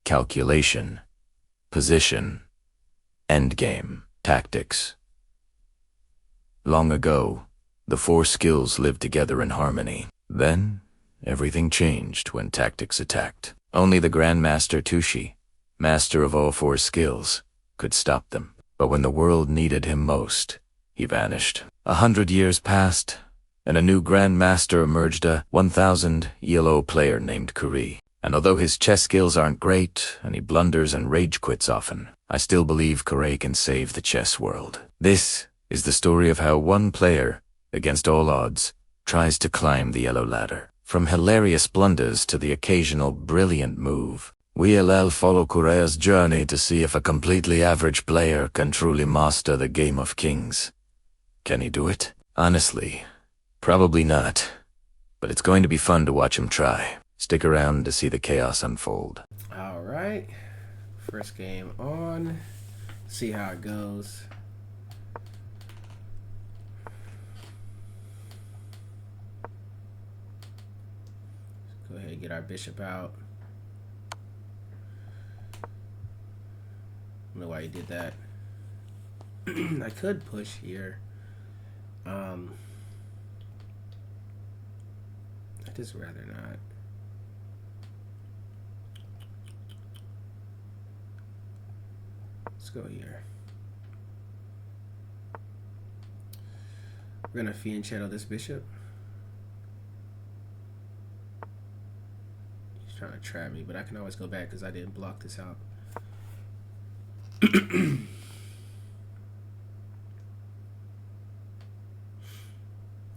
calculation, position, endgame, tactics. Long ago, the four skills lived together in harmony. Then, everything changed when tactics attacked. Only the Grandmaster Tushi, master of all four skills, could stop them. But when the world needed him most, he vanished. 100 years passed, and a new Grandmaster emerged, a 1,000 ELO player named Kurai. And although his chess skills aren't great, and he blunders and rage quits often, I still believe Kurai can save the chess world. This is the story of how one player, against all odds, tries to climb the yellow ladder. From hilarious blunders to the occasional brilliant move, we'll follow Kurai's journey to see if a completely average player can truly master the game of kings. Can he do it? Honestly, probably not. But it's going to be fun to watch him try. Stick around to see the chaos unfold. All right. First game on. See how it goes. Go ahead and get our bishop out. I don't know why he did that. I could push here. I just rather not. Let's go here. We're gonna fianchetto this bishop. He's trying to trap me, but I can always go back because I didn't block this out. I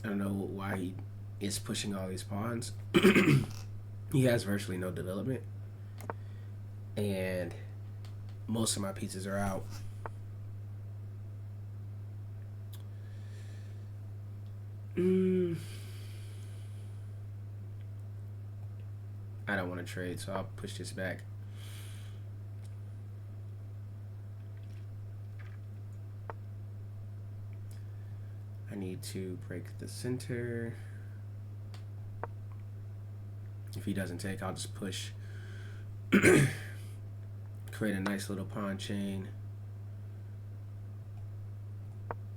don't know why he is pushing all these pawns. He has virtually no development, and most of my pieces are out. I don't want to trade, so I'll push this back. I need to break the center. If he doesn't take, I'll just push. Create a nice little pawn chain.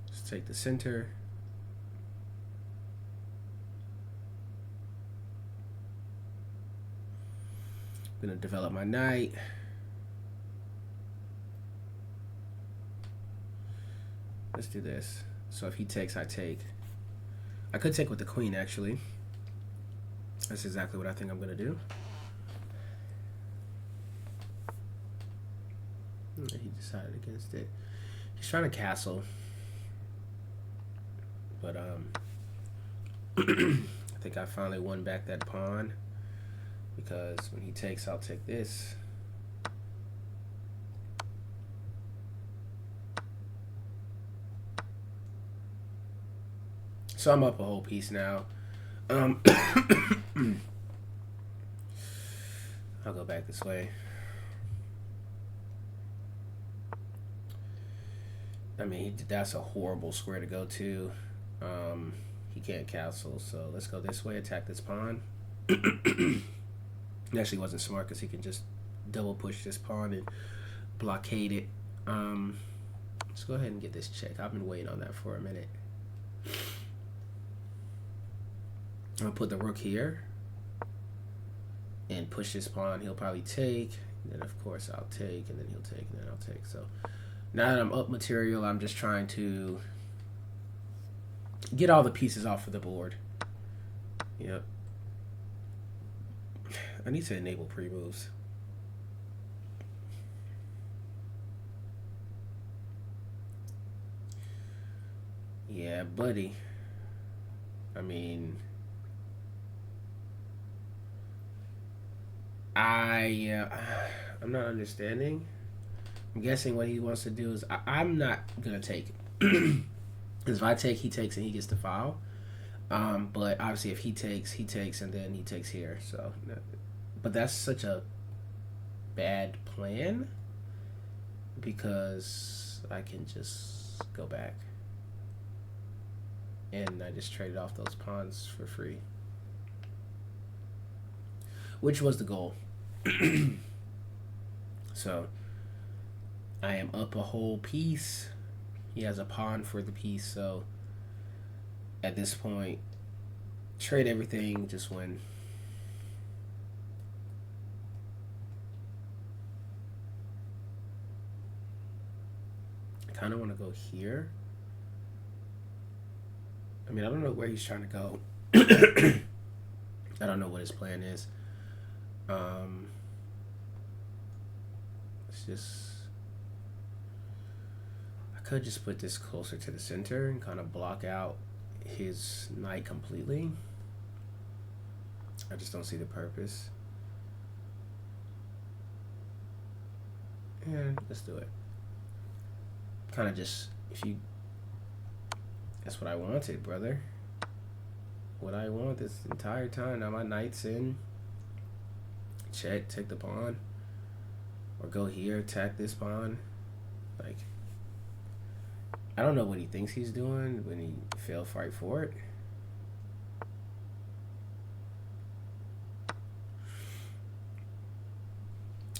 Just take the center. I'm gonna develop my knight. Let's do this. So if he takes, I take. I could take with the queen, actually. That's exactly what I think I'm gonna do. He decided against it. He's trying to castle, but I think I finally won back that pawn, because when he takes, I'll take this. So I'm up a whole piece now. I'll go back this way. I mean, that's a horrible square to go to. He can't castle, so let's go this way, attack this pawn. It actually wasn't smart because he can just double push this pawn and blockade it. Let's go ahead and get this check. I've been waiting on that for a minute. I'm gonna put the rook here and push this pawn. He'll probably take, and then of course I'll take, and then he'll take, and then I'll take. So now that I'm up material, I'm just trying to get all the pieces off of the board. Yep. I need to enable pre-moves. Yeah, buddy. I mean, I'm not understanding. I'm guessing what he wants to do is I'm not gonna take. Because if I take, he takes, and he gets to file. But obviously, if he takes, and then he takes here. So, but that's such a bad plan because I can just go back, and I just traded off those pawns for free, which was the goal. So I am up a whole piece. He has a pawn for the piece, so at this point, trade everything, just win. I kind of want to go here. I mean, I don't know where he's trying to go. I don't know what his plan is. It's just, I could just put this closer to the center and kind of block out his knight completely. I just don't see the purpose. Yeah, let's do it. Kind of just, if you, that's what I wanted, brother. What I want this entire time. Now my knight's in. Check, take the pawn. Or go here, attack this pawn. Like, I don't know what he thinks he's doing when he failed fight for it.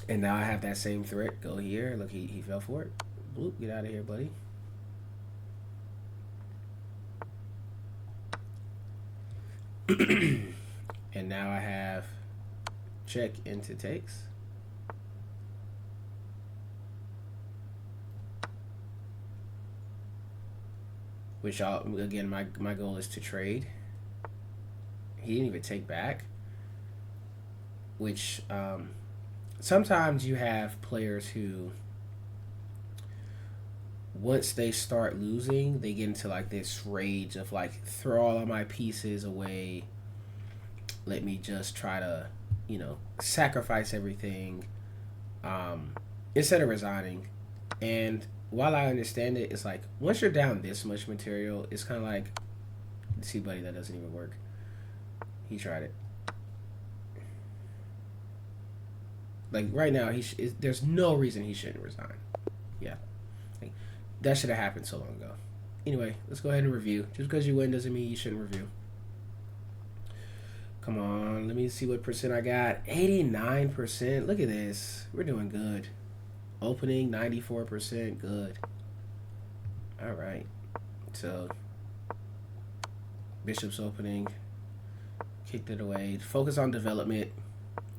And now I have that same threat. Go here. Look, he fell for it. Bloop, get out of here, buddy. And now I have check into takes. Which again, my goal is to trade. He didn't even take back. Which sometimes you have players who, once they start losing, they get into like this rage of like, throw all of my pieces away. Let me just try to, you know, sacrifice everything instead of resigning. And while I understand it, it's like, once you're down this much material, it's kind of like, see, buddy, that doesn't even work. He tried it. Like, right now, there's no reason he shouldn't resign. Yeah. Like, that should have happened so long ago. Anyway, let's go ahead and review. Just because you win doesn't mean you shouldn't review. Come on, let me see what percent I got. 89%. Look at this. We're doing good. Opening, 94%. Good. All right. So, bishop's opening. Kicked it away. Focus on development.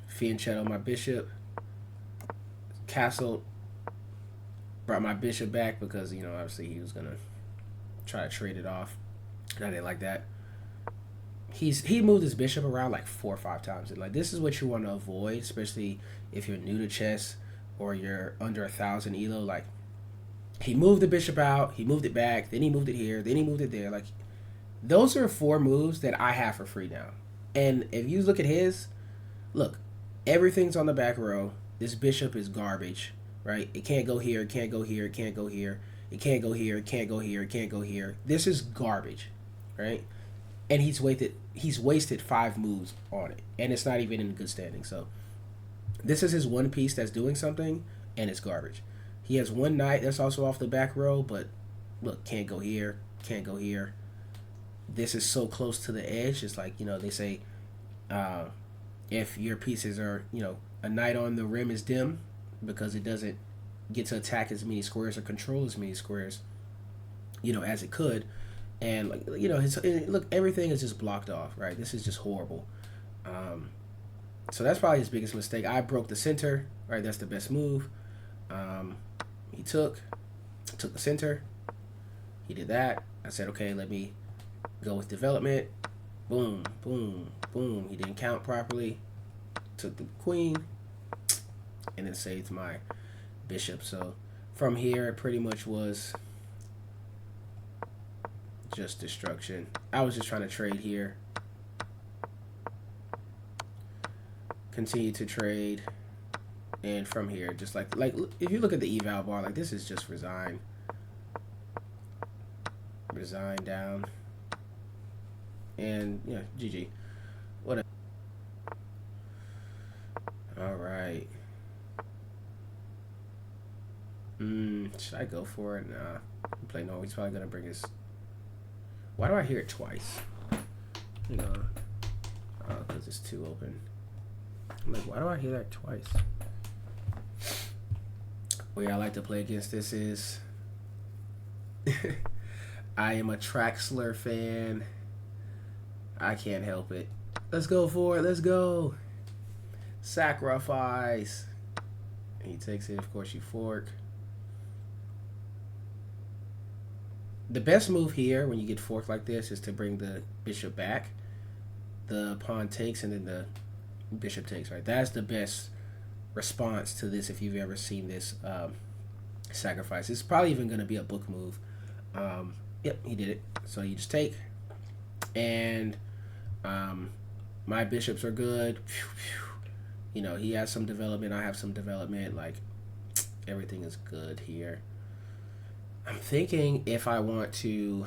Fianchetto my bishop. Castled. Brought my bishop back because, you know, obviously he was going to try to trade it off. And I didn't like that. He moved his bishop around like 4 or 5 times. And like, this is what you want to avoid, especially if you're new to chess or you're under 1,000 elo. Like, he moved the bishop out, he moved it back, then he moved it here, then he moved it there. Like, those are 4 moves that I have for free now. And if you look at his, look, everything's on the back row. This bishop is garbage, right? It can't go here, it can't go here, it can't go here, it can't go here, it can't go here, it can't go here. This is garbage, right? And he's wasted 5 moves on it, and it's not even in good standing. So this is his one piece that's doing something, and it's garbage. He has one knight that's also off the back row, but look, can't go here, can't go here. This is so close to the edge. It's like, you know, they say if your pieces are, you know, a knight on the rim is dim because it doesn't get to attack as many squares or control as many squares, you know, as it could. And, like, you know, look, everything is just blocked off, right? This is just horrible. So that's probably his biggest mistake. I broke the center, right? That's the best move. He took the center. He did that. I said, okay, let me go with development. Boom, boom, boom. He didn't count properly. Took the queen. And then saved my bishop. So from here, it pretty much was just destruction. I was just trying to trade here. Continue to trade. And from here, just like if you look at the eval bar, like, this is just resign. Resign down. And yeah, GG. Whatever. Alright. Should I go for it? Nah. Play no, he's probably gonna bring his. Why do I hear it twice? You know, because it's too open. I'm like, why do I hear that twice? way I like to play against this is I am a Traxler fan. I can't help it. Let's go for it. Let's go. Sacrifice. He takes it. Of course, you fork. The best move here when you get forked like this is to bring the bishop back. The pawn takes and then the bishop takes, right? That's the best response to this if you've ever seen this sacrifice. It's probably even going to be a book move. Yep, he did it. So you just take. And my bishops are good. You know, he has some development. I have some development. Like, everything is good here. I'm thinking if I want to...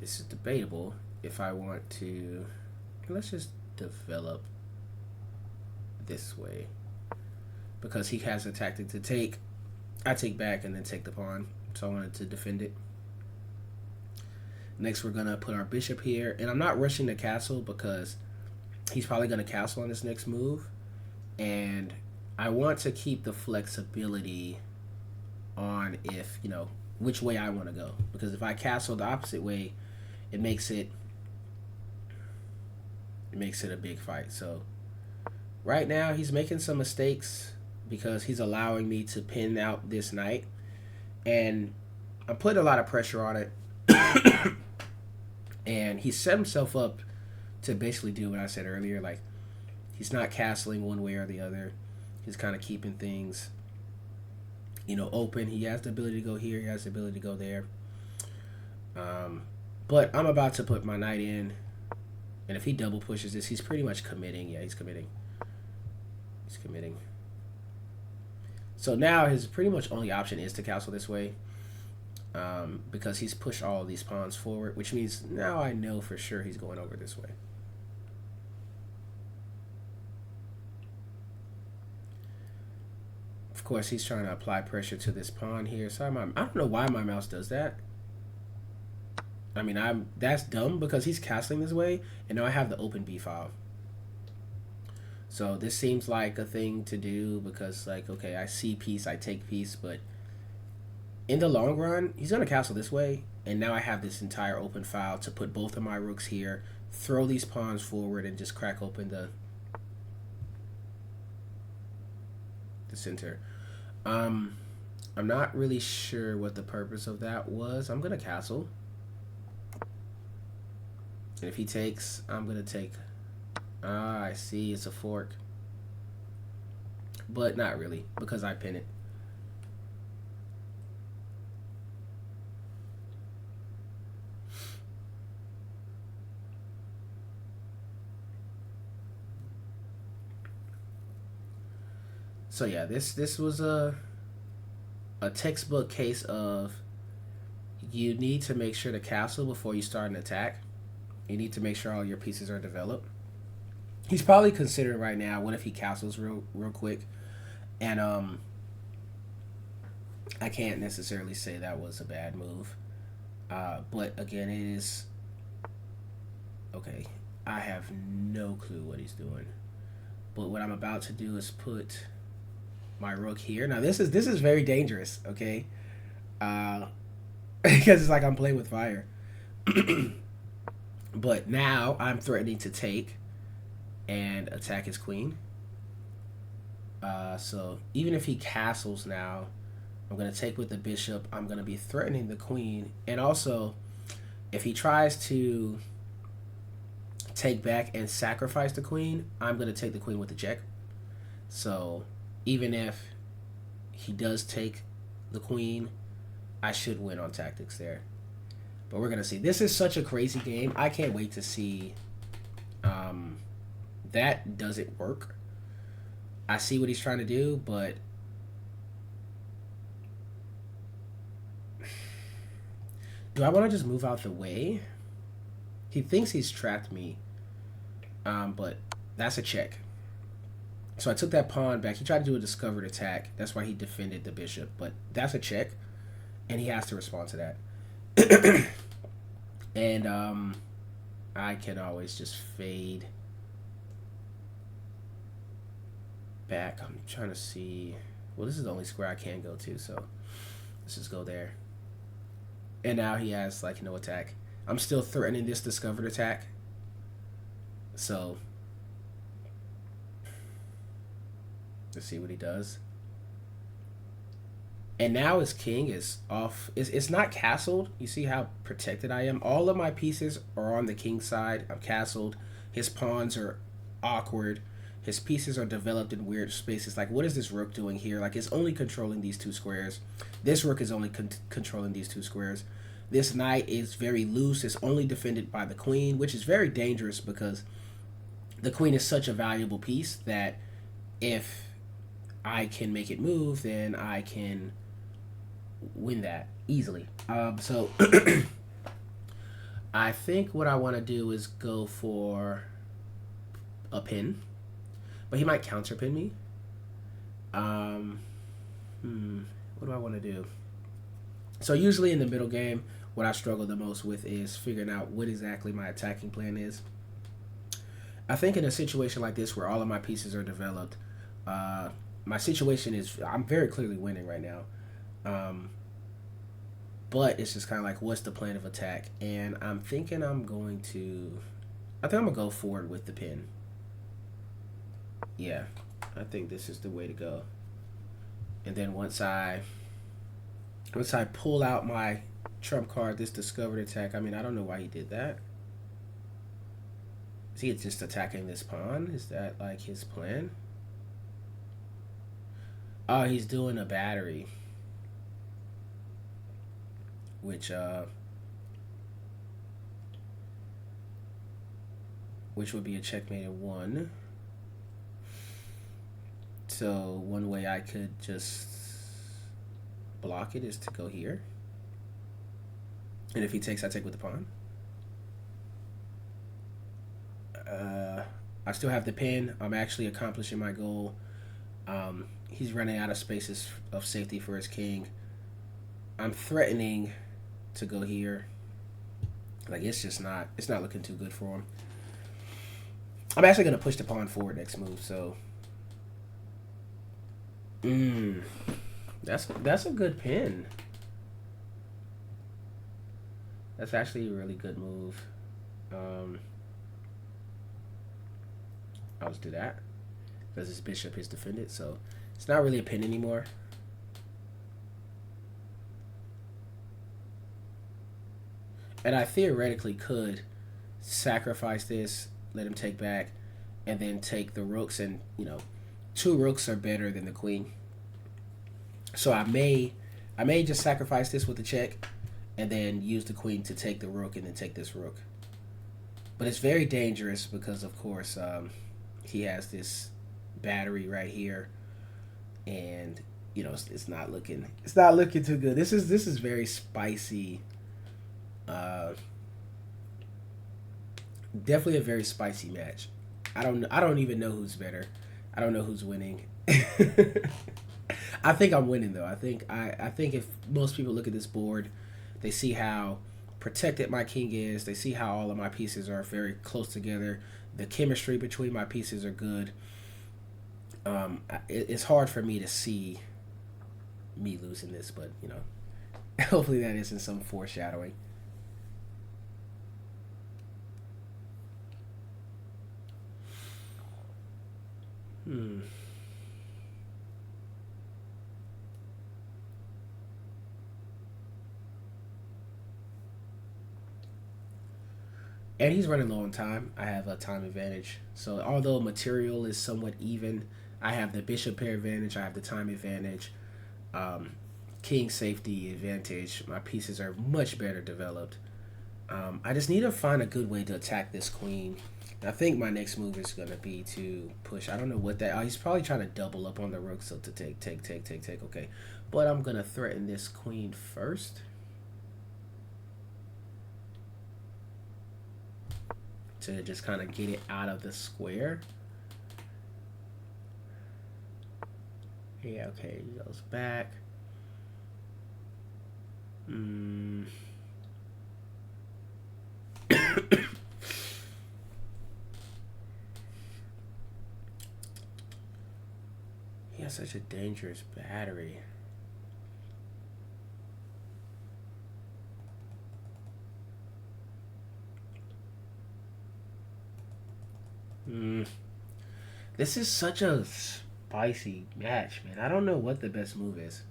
This is debatable. If I want to... Let's just develop this way. Because he has a tactic to take. I take back and then take the pawn. So I wanted to defend it. Next, we're going to put our bishop here. And I'm not rushing the castle because he's probably going to castle on this next move. And I want to keep the flexibility on if, you know, which way I want to go. Because if I castle the opposite way, it makes it a big fight. So right now he's making some mistakes because he's allowing me to pin out this knight. And I'm putting a lot of pressure on it. And he set himself up to basically do what I said earlier. Like, he's not castling one way or the other. He's kind of keeping things, you know, open. He has the ability to go here. He has the ability to go there. But I'm about to put my knight in. And if he double pushes this, he's pretty much committing. Yeah, he's committing. He's committing. So now his pretty much only option is to castle this way. Because he's pushed all of these pawns forward, which means now I know for sure he's going over this way. Of course, he's trying to apply pressure to this pawn here. So I don't know why my mouse does that. I mean, that's dumb because he's castling this way, and now I have the open B file. So this seems like a thing to do because, like, okay, I see piece, I take piece, but in the long run, he's going to castle this way, and now I have this entire open file to put both of my rooks here, throw these pawns forward, and just crack open the center. I'm not really sure what the purpose of that was. I'm going to castle. And if he takes, I'm going to take. Ah, I see. It's a fork. But not really, because I pin it. So yeah, this was a textbook case of you need to make sure to castle before you start an attack. You need to make sure all your pieces are developed. He's probably considering right now, what if he castles real quick? And I can't necessarily say that was a bad move. But again, it is okay. I have no clue what he's doing. But what I'm about to do is put my rook here. Now this is very dangerous, okay? Because it's like I'm playing with fire. But now I'm threatening to take and attack his queen. So even if he castles now, I'm going to take with the bishop. I'm going to be threatening the queen. And also, if he tries to take back and sacrifice the queen, I'm going to take the queen with the check. So even if he does take the queen, I should win on tactics there. But we're going to see. This is such a crazy game. I can't wait to see that does it work. I see what he's trying to do, but do I want to just move out the way? He thinks he's trapped me, but that's a check. So I took that pawn back. He tried to do a discovered attack. That's why he defended the bishop, but that's a check, and he has to respond to that. And I can always just fade. back. I'm trying to see. Well, this is the only square I can go to, so let's just go there. And now he has like no attack. I'm still threatening this discovered attack. So let's see what he does. And now his king is off. It's not castled. You see how protected I am? All of my pieces are on the king's side. I'm castled. His pawns are awkward. His pieces are developed in weird spaces. Like, what is this rook doing here? Like, it's only controlling these two squares. This rook is only controlling these two squares. This knight is very loose. It's only defended by the queen, which is very dangerous because the queen is such a valuable piece that if I can make it move, then I can win that easily. So I think what I want to do is go for a pin, but he might counter pin me. What do I want to do? So usually in the middle game, what I struggle the most with is figuring out what exactly my attacking plan is. I think in a situation like this where all of my pieces are developed, my situation is I'm very clearly winning right now. But it's just kind of like, what's the plan of attack? And I'm thinking I think I'm going to go forward with the pin. Yeah, I think this is the way to go. And then once I pull out my trump card, this discovered attack, I mean, I don't know why he did that. Is he just attacking this pawn? Is that like his plan? Oh, he's doing a battery. Which would be a checkmate in one. So one way I could just block it is to go here. And if he takes, I take with the pawn. I still have the pin. I'm actually accomplishing my goal. He's running out of spaces of safety for his king. I'm threatening to go here. Like, it's not looking too good for him. I'm actually going to push the pawn forward next move, so that's a good pin. That's actually a really good move. I'll just do that because his bishop is defended, so it's not really a pin anymore. And I theoretically could sacrifice this, let him take back, and then take the rooks. And, you know, 2 rooks are better than the queen. So I may just sacrifice this with the check and then use the queen to take the rook and then take this rook. But it's very dangerous because, of course, he has this battery right here. And, you know, it's not looking too good. This is very spicy. Definitely a very spicy match. I don't even know who's better. I don't know who's winning. I think I'm winning though. I think if most people look at this board, they see how protected my king is. They see how all of my pieces are very close together. The chemistry between my pieces are good. It's hard for me to see me losing this, but you know, hopefully that isn't some foreshadowing. And he's running low on time. I have a time advantage. So although material is somewhat even, I have the bishop pair advantage. I have the time advantage. King safety advantage. My pieces are much better developed. I just need to find a good way to attack this queen. I think my next move is going to be to push. I don't know what that... he's probably trying to double up on the rook, so to take. Okay. But I'm going to threaten this queen first. To just kind of get it out of the square. Yeah, okay. He goes back. He has such a dangerous battery. This is such a spicy match, man. I don't know what the best move is.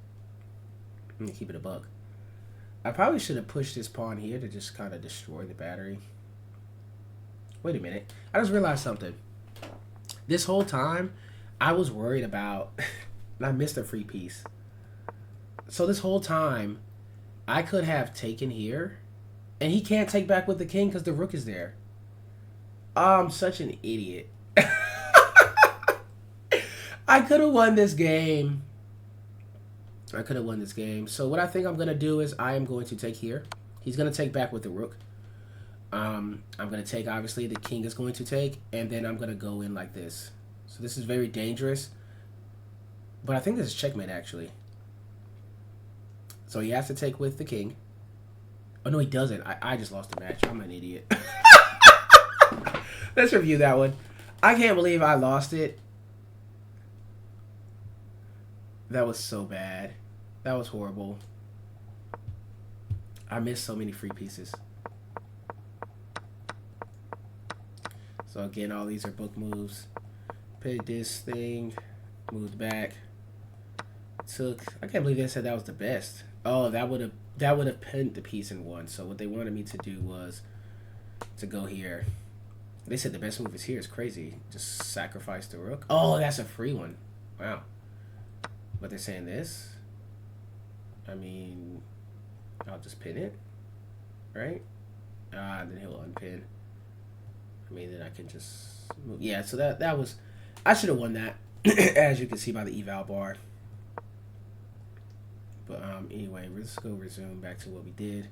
I'm gonna keep it a buck. I probably should have pushed this pawn here to just kind of destroy the battery. Wait a minute. I just realized something. This whole time, I was worried about... and I missed a free piece. So this whole time, I could have taken here. And he can't take back with the king because the rook is there. I'm such an idiot. I could have won this game. So what I think I'm going to do is I am going to take here. He's going to take back with the rook. I'm going to take, obviously, the king is going to take. And then I'm going to go in like this. So this is very dangerous. But I think this is checkmate, actually. So he has to take with the king. Oh, no, he doesn't. I just lost the match. I'm an idiot. Let's review that one. I can't believe I lost it. That was so bad. That was horrible. I missed so many free pieces. So again, all these are book moves. Played this thing. Moved back. Took. I can't believe they said that was the best. Oh, that would have pinned the piece and won. So what they wanted me to do was to go here. They said the best move is here. It's crazy. Just sacrifice the rook. Oh, that's a free one. Wow. But they're saying this. I mean, I'll just pin it, right? Then he'll unpin. I mean, then I can just move. Yeah, so that was... I should have won that, as you can see by the eval bar. But anyway, let's go resume back to what we did.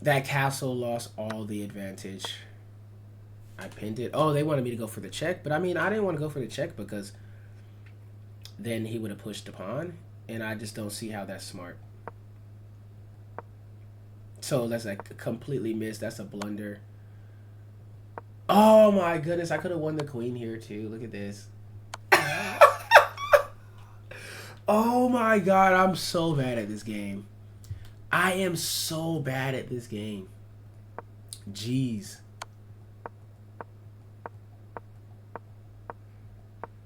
That castle lost all the advantage. I pinned it. Oh, they wanted me to go for the check. But I mean, I didn't want to go for the check because then he would have pushed the pawn. And I just don't see how that's smart. So that's like completely missed. That's a blunder. Oh my goodness. I could have won the queen here too. Look at this. Oh my god. I'm so bad at this game. I am so bad at this game. Jeez.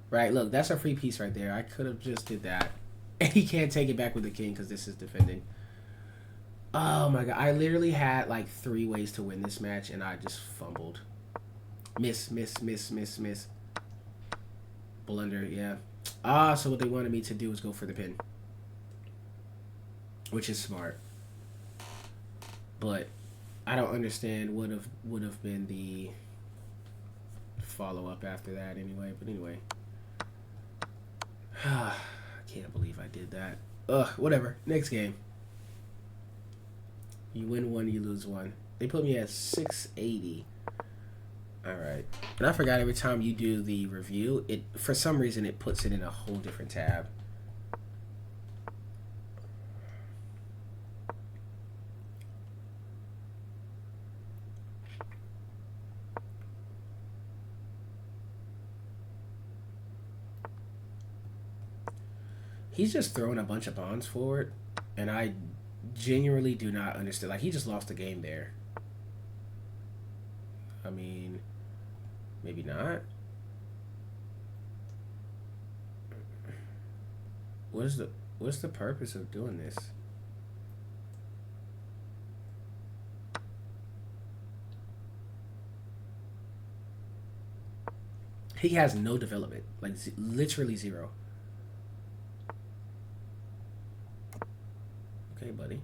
Right, look, that's a free piece right there. I could have just did that. And he can't take it back with the king because this is defending. Oh my god, I literally had like 3 ways to win this match and I just fumbled. Miss. Blunder, yeah. So what they wanted me to do was go for the pin. Which is smart. But I don't understand what would have been the follow-up after that anyway. But anyway. I can't believe I did that. Ugh, whatever. Next game. You win 1, you lose 1. They put me at 680. Alright. And I forgot every time you do the review, it for some reason it puts it in a whole different tab. He's just throwing a bunch of pawns forward, and I genuinely do not understand. Like, he just lost the game there. I mean, maybe not. What's the purpose of doing this? He has no development, like literally 0. Okay, buddy.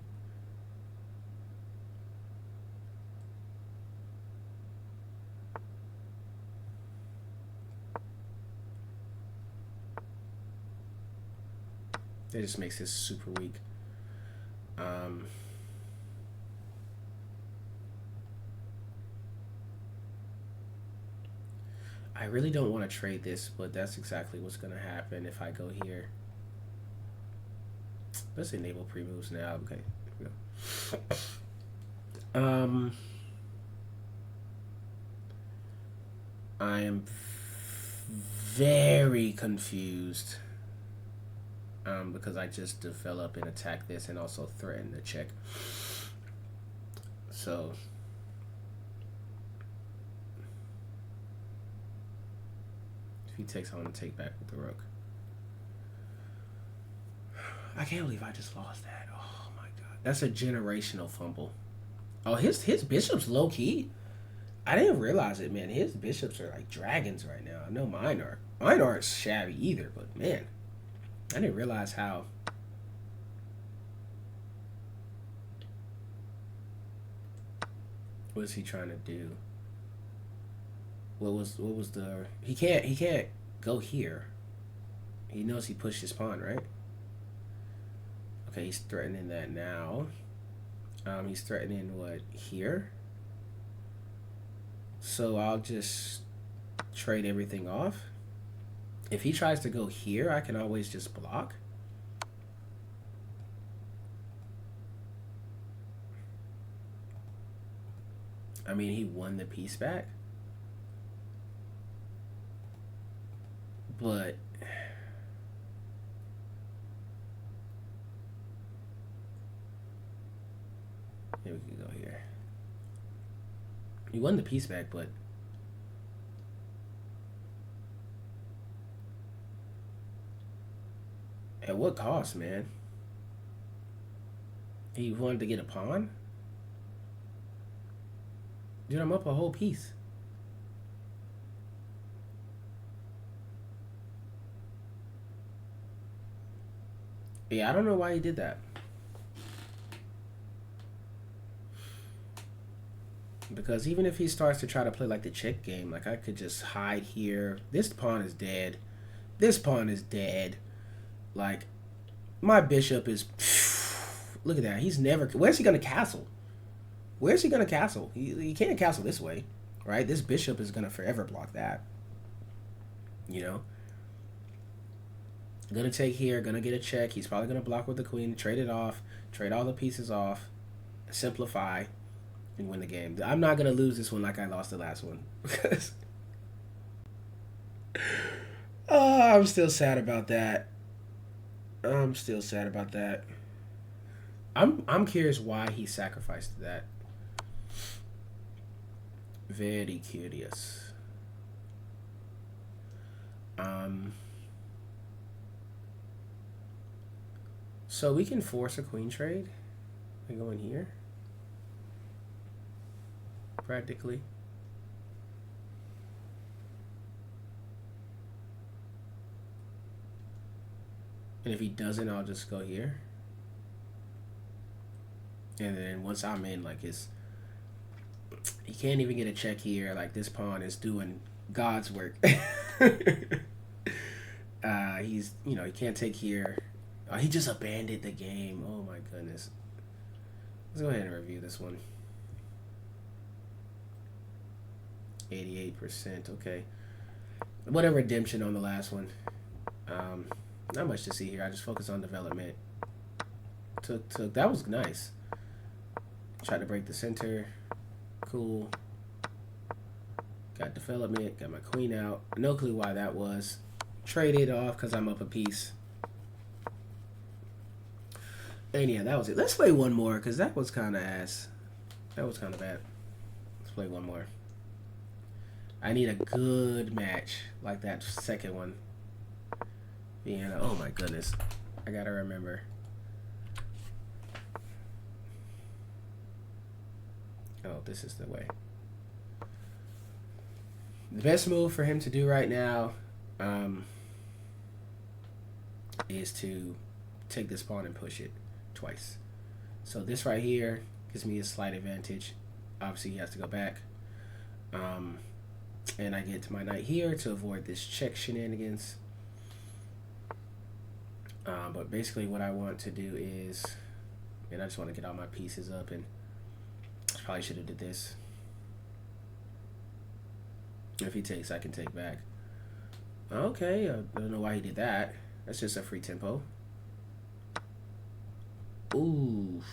That just makes this super weak. I really don't want to trade this, but that's exactly what's going to happen if I go here. Let's enable pre-moves now. Okay, here we go. I am very confused. Because I just develop and attack this and also threaten the check. So if he takes, I want to take back with the rook. I can't believe I just lost that. Oh my god, that's a generational fumble. Oh, his bishop's low key. I didn't realize it, man. His bishops are like dragons right now. I know mine are. Mine aren't shabby either, but man, I didn't realize how. What is he trying to do? What was the? He can't go here. He knows he pushed his pawn, right? Okay, he's threatening that now. He's threatening what, here? So I'll just trade everything off. If he tries to go here, I can always just block. I mean, he won the piece back. But maybe we can go here. He won the piece back, but at what cost, man? He wanted to get a pawn? Dude, I'm up a whole piece. Yeah, I don't know why he did that. Because even if he starts to try to play like the check game, like I could just hide here. This pawn is dead. This pawn is dead. Like, my bishop is... Look at that. He's never... Where's he going to castle? Where's he going to castle? He can't castle this way, right? This bishop is going to forever block that. You know? Gonna take here, gonna get a check. He's probably gonna block with the queen, trade it off, trade all the pieces off, simplify, and win the game. I'm not gonna lose this one like I lost the last one. Because I'm still sad about that. I'm still sad about that. I'm curious why he sacrificed that. Very curious. So we can force a queen trade and go in here, practically. And if he doesn't, I'll just go here. And then once I'm in, like, he can't even get a check here. Like, this pawn is doing God's work. He's, he can't take here. Oh, he just abandoned the game. Oh my goodness. Let's go ahead and review this one. 88%. Okay. What a redemption on the last one. Not much to see here. I just focus on development. Took. That was nice. Tried to break the center. Cool. Got development. Got my queen out. No clue why that was. Traded off because I'm up a piece. And yeah, that was it. Let's play one more because that was kind of ass. That was kind of bad. Let's play one more. I need a good match like that second one. Vienna. Oh my goodness. I gotta remember. Oh, this is the way. The best move for him to do right now is to take this pawn and push it twice. So this right here gives me a slight advantage. Obviously, he has to go back. And I get to my knight here to avoid this check shenanigans. But basically what I want to do is, and I just want to get all my pieces up, and I probably should have did this. If he takes, I can take back. Okay, I don't know why he did that. That's just a free tempo. Ooh.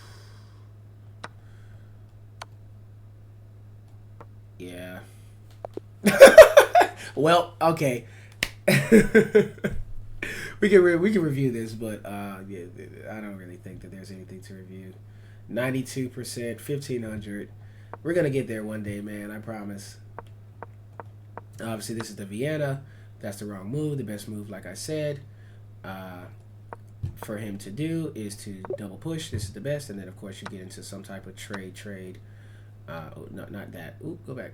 Yeah. Well, okay. we can review this, but yeah, I don't really think that there's anything to review. 92%, 1500. We're gonna get there one day, man. I promise. Obviously, this is the Vienna. That's the wrong move. The best move, like I said, uh, for him to do is to double push. This is the best, and then of course you get into some type of trade. Oh, no, not that. Ooh, go back.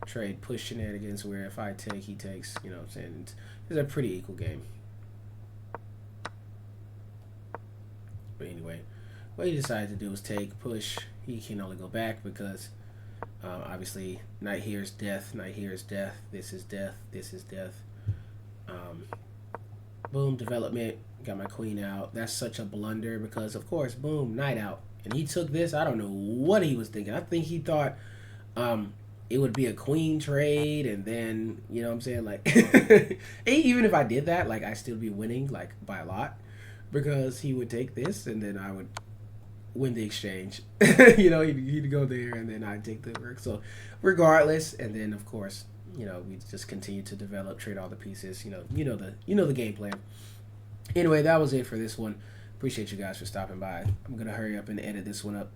Trade push shenanigans where if I take, he takes. You know what I'm saying? It's a pretty equal game. But anyway, what he decided to do was take, push. He can only go back because obviously knight here is death, knight here is death, this is death, this is death. Boom, development, got my queen out. That's such a blunder because, of course, boom, knight out. And he took this. I don't know what he was thinking. I think he thought it would be a queen trade, and then, you know what I'm saying? Like, even if I did that, like, I still be winning, like, by a lot. Because he would take this, and then I would win the exchange. You know, he'd go there, and then I'd take the work. So, regardless, and then, of course, you know, we just continue to develop, trade all the pieces. You know the game plan. Anyway, that was it for this one. Appreciate you guys for stopping by. I'm gonna hurry up and edit this one up.